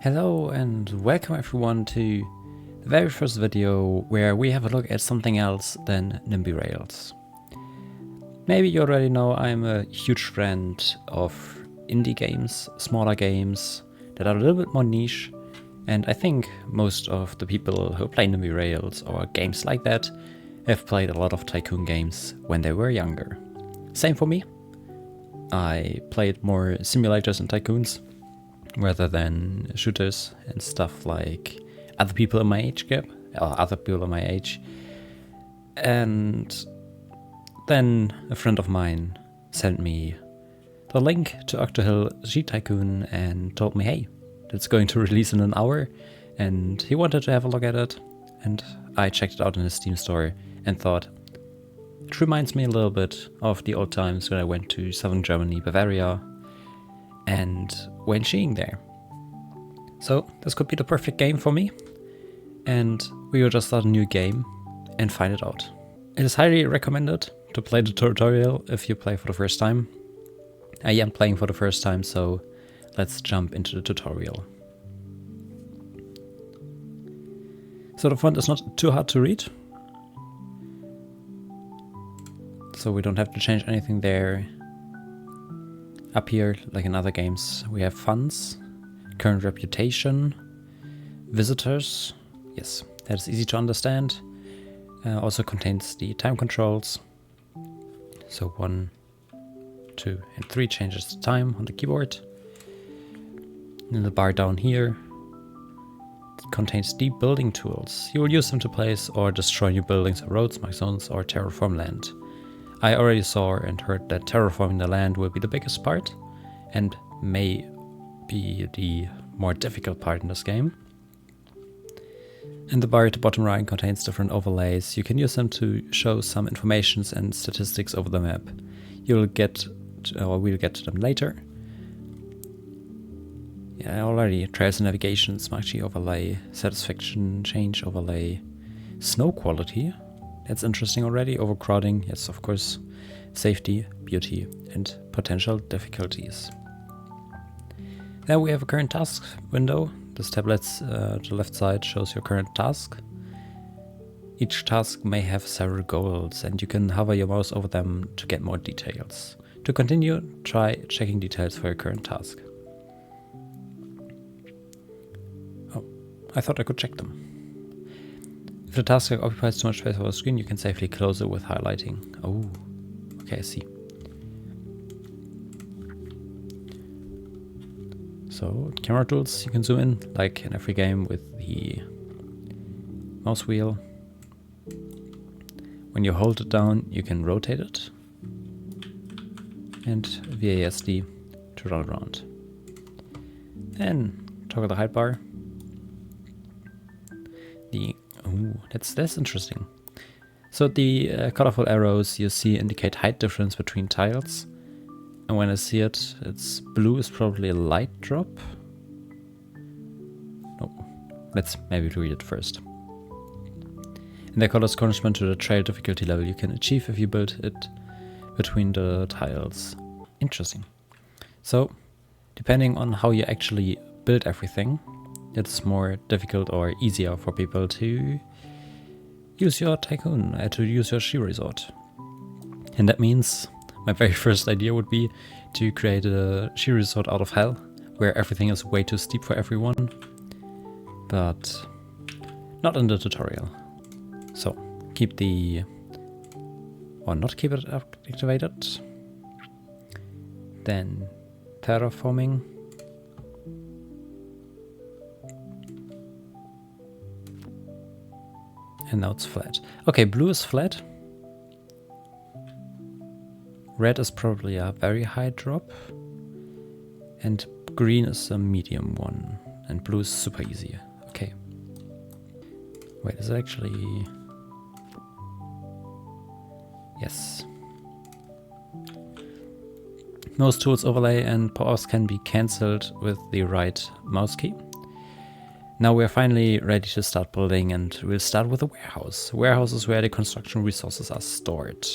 Hello and welcome everyone to the very first video where we have a look at something else than NIMBY Rails. Maybe you already know I'm a huge friend of indie games, smaller games that are a little bit more niche, and I think most of the people who play NIMBY Rails or games like that have played a lot of tycoon games when they were younger. Same for me. I played more simulators and tycoons rather than shooters and stuff like other people in my age gap, or other people in my age. And then a friend of mine sent me the link to Octohill Ski Tycoon and told me, hey, it's going to release in an hour, and he wanted to have a look at it. And I checked it out in his Steam store and thought, it reminds me a little bit of the old times when I went to southern Germany, Bavaria, and went skiing there. So this could be the perfect game for me, and we will just start a new game and find it out. It is highly recommended to play the tutorial if you play for the first time. I am playing for the first time, so let's jump into the tutorial. So the font is not too hard to read, so we don't have to change anything there. Up here, like in other games, we have funds, current reputation, visitors. Yes, that is easy to understand. Also contains the time controls. So 1, 2, and 3 changes the time on the keyboard. And the bar down here contains the building tools. You will use them to place or destroy new buildings or roads, mark zones, or terraform land. I already saw and heard that terraforming the land will be the biggest part and may be the more difficult part in this game. And the bar at the bottom right contains different overlays. You can use them to show some information and statistics over the map. We'll get to them later. Yeah, already trails and navigation, smart G overlay, satisfaction change overlay, snow quality. That's interesting already. Overcrowding, yes, of course. Safety, beauty, and potential difficulties. Then we have a current task window. This tablet to the left side shows your current task. Each task may have several goals, and you can hover your mouse over them to get more details. To continue, try checking details for your current task. Oh, I thought I could check them. If the task occupies too much space on the screen, you can safely close it with highlighting. Oh, okay, I see. So, camera tools, you can zoom in, like in every game with the mouse wheel. When you hold it down, you can rotate it. And VASD to run around. Then, toggle the height bar. Ooh, that's interesting. So the colorful arrows you see indicate height difference between tiles. And when I see it, it's blue is probably a light drop. No, let's maybe read it first. And the colors correspond to the trail difficulty level you can achieve if you build it between the tiles. Interesting. So, depending on how you actually build everything, it's more difficult or easier for people to use your tycoon, to use your ski resort. And that means my very first idea would be to create a ski resort out of hell, where everything is way too steep for everyone. But not in the tutorial. So keep the, or not keep it activated. Then terraforming. And now it's flat. Okay, blue is flat. Red is probably a very high drop. And green is a medium one. And blue is super easy. Okay. Wait, is it actually... Yes. Most tools overlay and powers can be cancelled with the right mouse key. Now we're finally ready to start building, and we'll start with a warehouse. Warehouse is where the construction resources are stored.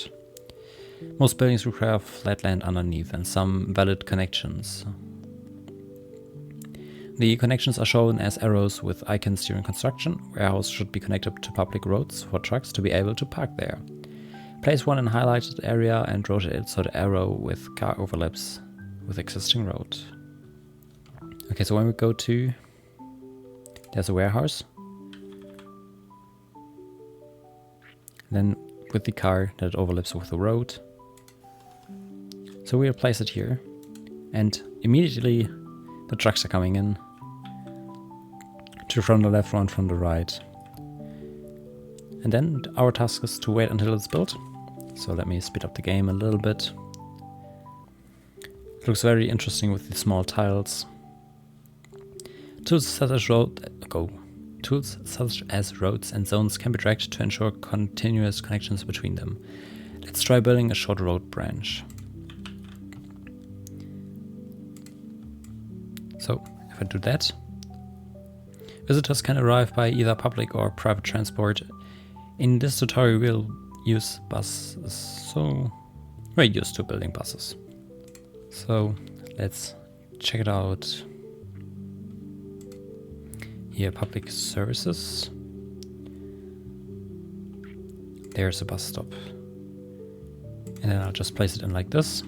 Most buildings require flat land underneath and some valid connections. The connections are shown as arrows with icons during construction. Warehouse should be connected to public roads for trucks to be able to park there. Place one in highlighted area and rotate it so the arrow with car overlaps with existing road. Okay, so when we go to... there's a warehouse. Then with the car that overlaps with the road. So we'll place it here. And immediately the trucks are coming in. Two from the left, one from the right. And then our task is to wait until it's built. So let me speed up the game a little bit. It looks very interesting with the small tiles. Tools such as roads and zones can be dragged to ensure continuous connections between them. Let's try building a short road branch. So, if I do that, visitors can arrive by either public or private transport. In this tutorial we'll use buses, so we're used to building buses. So, let's check it out. Here, public services. There's a bus stop. And then I'll just place it in like this.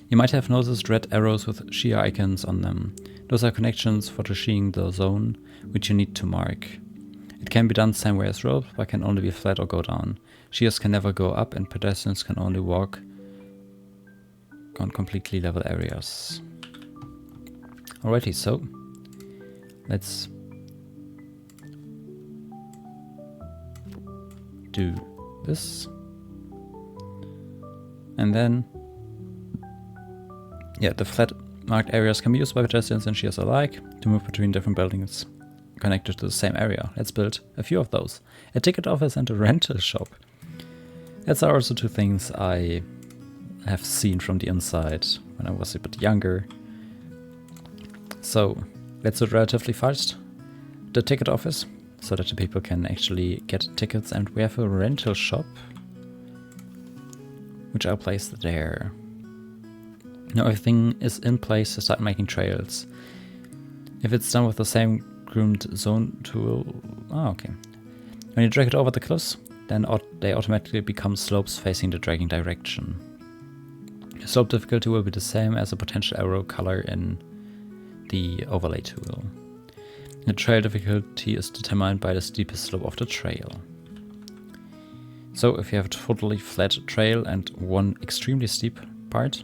You might have noticed red arrows with shear icons on them. Those are connections for shearing the zone, which you need to mark. It can be done same way as rope, but can only be flat or go down. Shears can never go up and pedestrians can only walk on completely level areas. Alrighty, so let's do this. And then, yeah, the flat marked areas can be used by pedestrians and shears alike to move between different buildings connected to the same area. Let's build a few of those. A ticket office and a rental shop. That's also two things I have seen from the inside when I was a bit younger. So let's do it relatively fast. The ticket office, so that the people can actually get tickets, and we have a rental shop, which I'll place there. Now everything is in place to start making trails. If it's done with the same groomed zone tool... oh, okay. When you drag it over the cliffs, then they automatically become slopes facing the dragging direction. The slope difficulty will be the same as the potential arrow color in the overlay tool. The trail difficulty is determined by the steepest slope of the trail. So if you have a totally flat trail and one extremely steep part,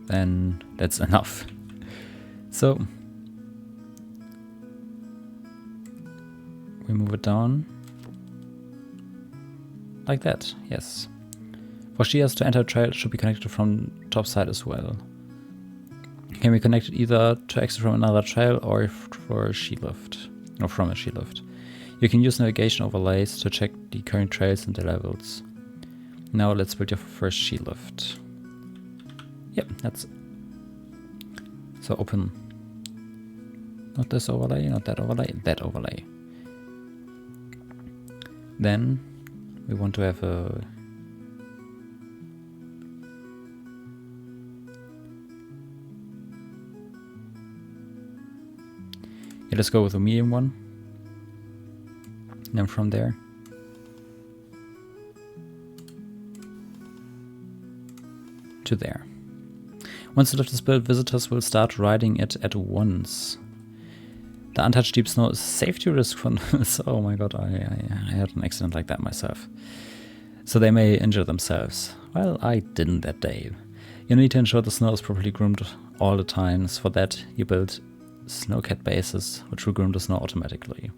then that's enough. So we move it down like that, yes. For shears to enter a trail, it should be connected from top side as well. Can be connected either to exit from another trail or for a ski lift, or from a ski lift. You can use navigation overlays to check the current trails and their levels. Now let's build your first ski lift. Yep, that's... so open. Not this overlay, not that overlay, that overlay. Then we want to have a... yeah, let's go with a medium one. And then from there, to there. Once the lift is built, visitors will start riding it at once. The untouched deep snow is a safety risk for... oh my god, I had an accident like that myself. So they may injure themselves. Well, I didn't that day. You need to ensure the snow is properly groomed all the times. For that, you build snowcat bases, which will groom the snow automatically.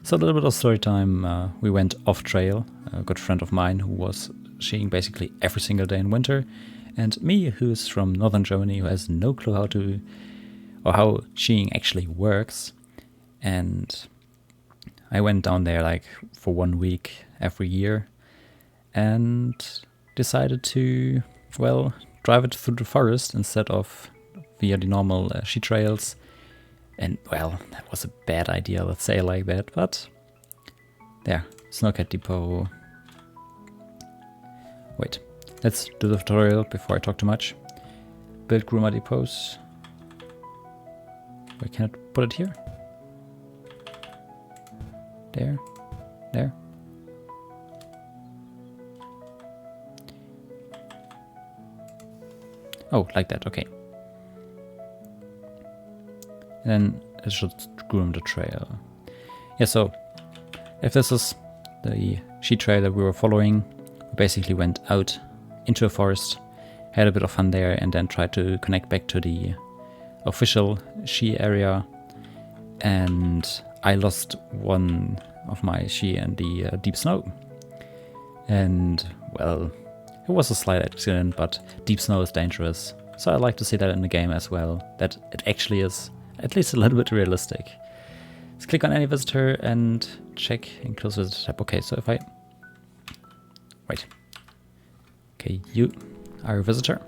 So a little bit of story time. We went off trail. A good friend of mine who was skiing basically every single day in winter, and me, who's from northern Germany, who has no clue how to, or how skiing actually works. And I went down there like for 1 week every year and decided to, well, drive it through the forest instead of via the normal ski trails. And, well, that was a bad idea, let's say it like that, but there, Snowcat Depot. Wait, let's do the tutorial before I talk too much. Build groomer depots. Why can't I put it here? There. There. Oh, like that, okay. And then it should groom the trail. Yeah, so if this is the sheep trail that we were following, we basically went out into a forest, had a bit of fun there, and then tried to connect back to the official ski area. And I lost one of my ski in the deep snow. And, well, it was a slight accident, but deep snow is dangerous. So I like to see that in the game as well, that it actually is at least a little bit realistic. Let's click on any visitor and check enclose visitor tab. Okay, so if I... Wait. Okay, you are a visitor.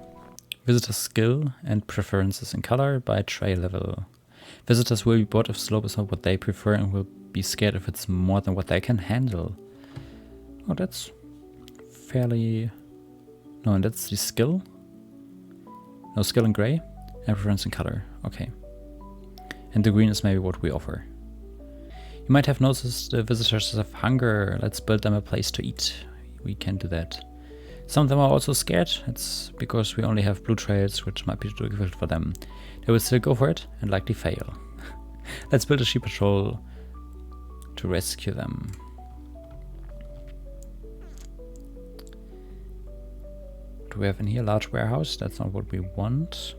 Visitor skill and preferences in color by trail level. Visitors will be bored if slope is not what they prefer and will be scared if it's more than what they can handle. Oh, that's fairly... No, and that's the skill. No, skill in gray and preference in color. Okay. And the green is maybe what we offer. You might have noticed the visitors have hunger. Let's build them a place to eat. We can do that. Some of them are also scared. It's because we only have blue trails, which might be too difficult for them. They will still go for it and likely fail. Let's build a sheep patrol to rescue them. What do we have in here? Large warehouse. That's not what we want.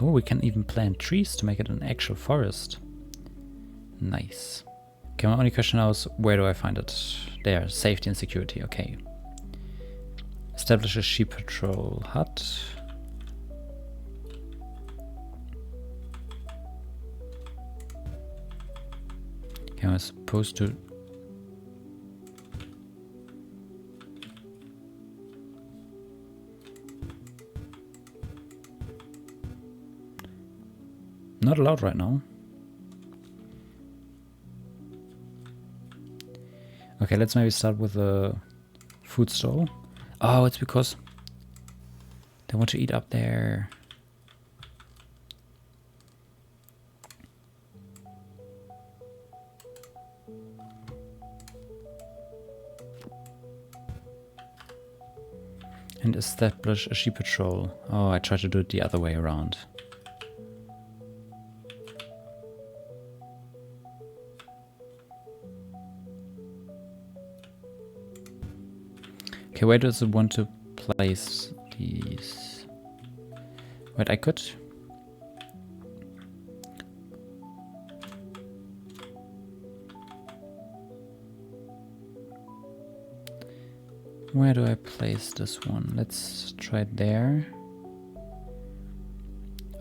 Oh, we can even plant trees to make it an actual forest. Nice. Okay, my only question now is where do I find it? There, safety and security, okay. Establish a sheep patrol hut. Okay, I'm supposed to... Not allowed right now. Okay, let's maybe start with a food stall. Oh, it's because they want to eat up there. And establish a sheep patrol. Oh, I tried to do it the other way around. Okay, where does it want to place these? Wait, I could. Where do I place this one? Let's try it there.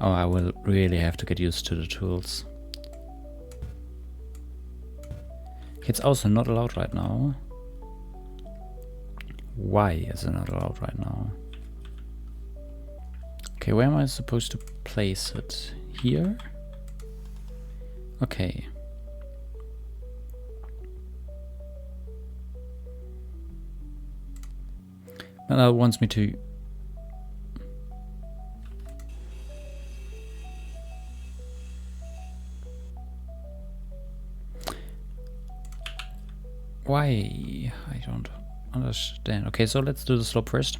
Oh, I will really have to get used to the tools. It's also not allowed right now. Why is it not allowed right now? Okay, where am I supposed to place it? Here? Okay. Now it wants me to... Why? I don't understand. Okay, so let's do the slope first.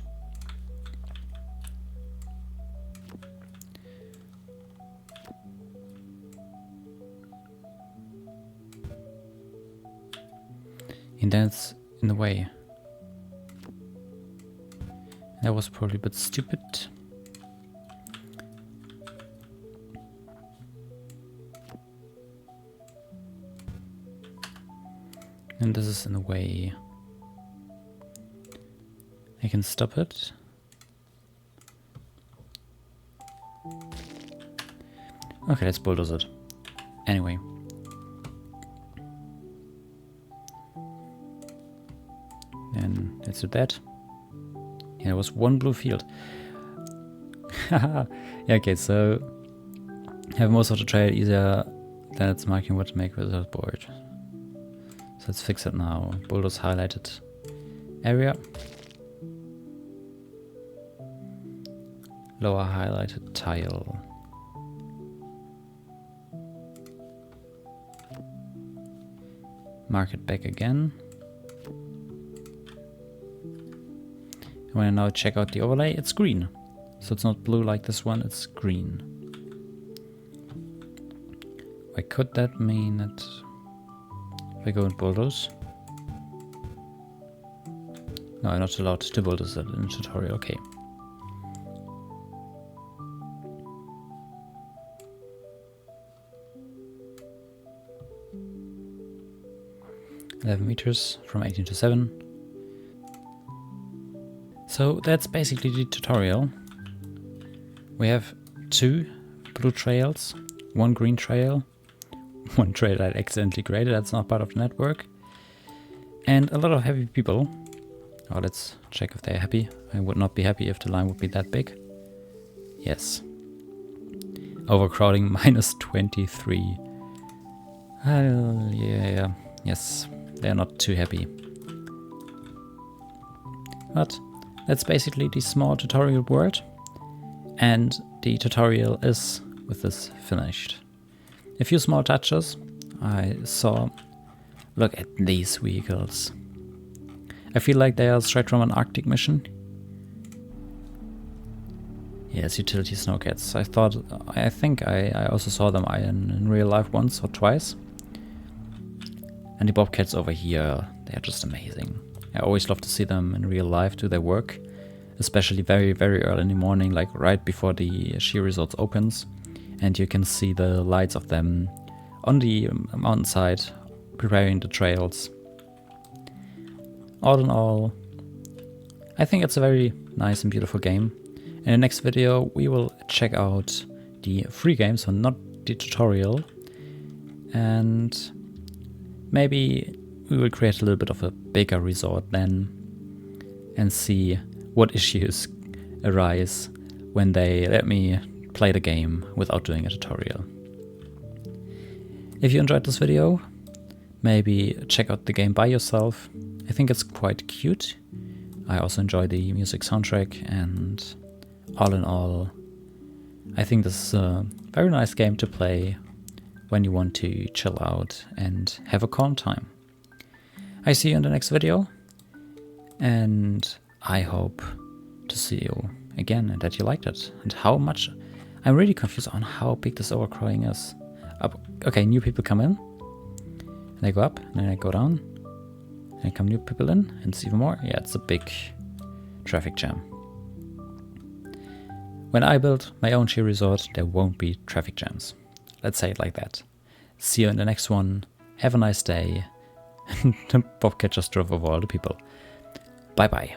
And then it's in the way. That was probably a bit stupid. And this is in the way. I can stop it. Okay, let's bulldoze it. Anyway. And let's do that. Yeah, there was one blue field. Yeah, okay, so have most of the trail easier than it's marking what to make with the board. So let's fix it now. Bulldoze highlighted area. Lower highlighted tile. mark it back again. When I now check out the overlay, it's green. So it's not blue like this one, it's green. Why could that mean that if I go and bulldoze? No, I'm not allowed to bulldoze it in the tutorial, okay. $11 from 18 to 7. So that's basically the tutorial. We have 2 blue trails, 1 green trail, 1 trail I accidentally created, that's not part of the network, and a lot of happy people. Oh, let's check if they're happy. I would not be happy if the line would be that big. Yes. Overcrowding minus 23. Yeah, yes, they're not too happy. But that's basically the small tutorial world. And the tutorial is with this finished. A few small touches I saw. Look at these vehicles. I feel like they are straight from an Arctic mission. Yes, utility snowcats. I think I also saw them in real life once or twice. And the bobcats over here, they're just amazing. I always love to see them in real life do their work. Especially very, very early in the morning, like right before the ski resort opens. And you can see the lights of them on the mountainside, preparing the trails. All in all, I think it's a very nice and beautiful game. In the next video, we will check out the free game, so not the tutorial. And maybe we will create a little bit of a bigger resort then and see what issues arise when they let me play the game without doing a tutorial. If you enjoyed this video, maybe check out the game by yourself. I think it's quite cute. I also enjoy the music soundtrack, and all in all, I think this is a very nice game to play when you want to chill out and have a calm time. I see you in the next video, and I hope to see you again and that you liked it. And how much... I'm really confused on how big this overcrowding is. Okay, new people come in. And they go up, and then I go down. And come new people in, and it's even more. Yeah, it's a big traffic jam. When I build my own ski resort, there won't be traffic jams. Let's say it like that. See you in the next one. Have a nice day. And the bobcat just drove over all the people. Bye bye.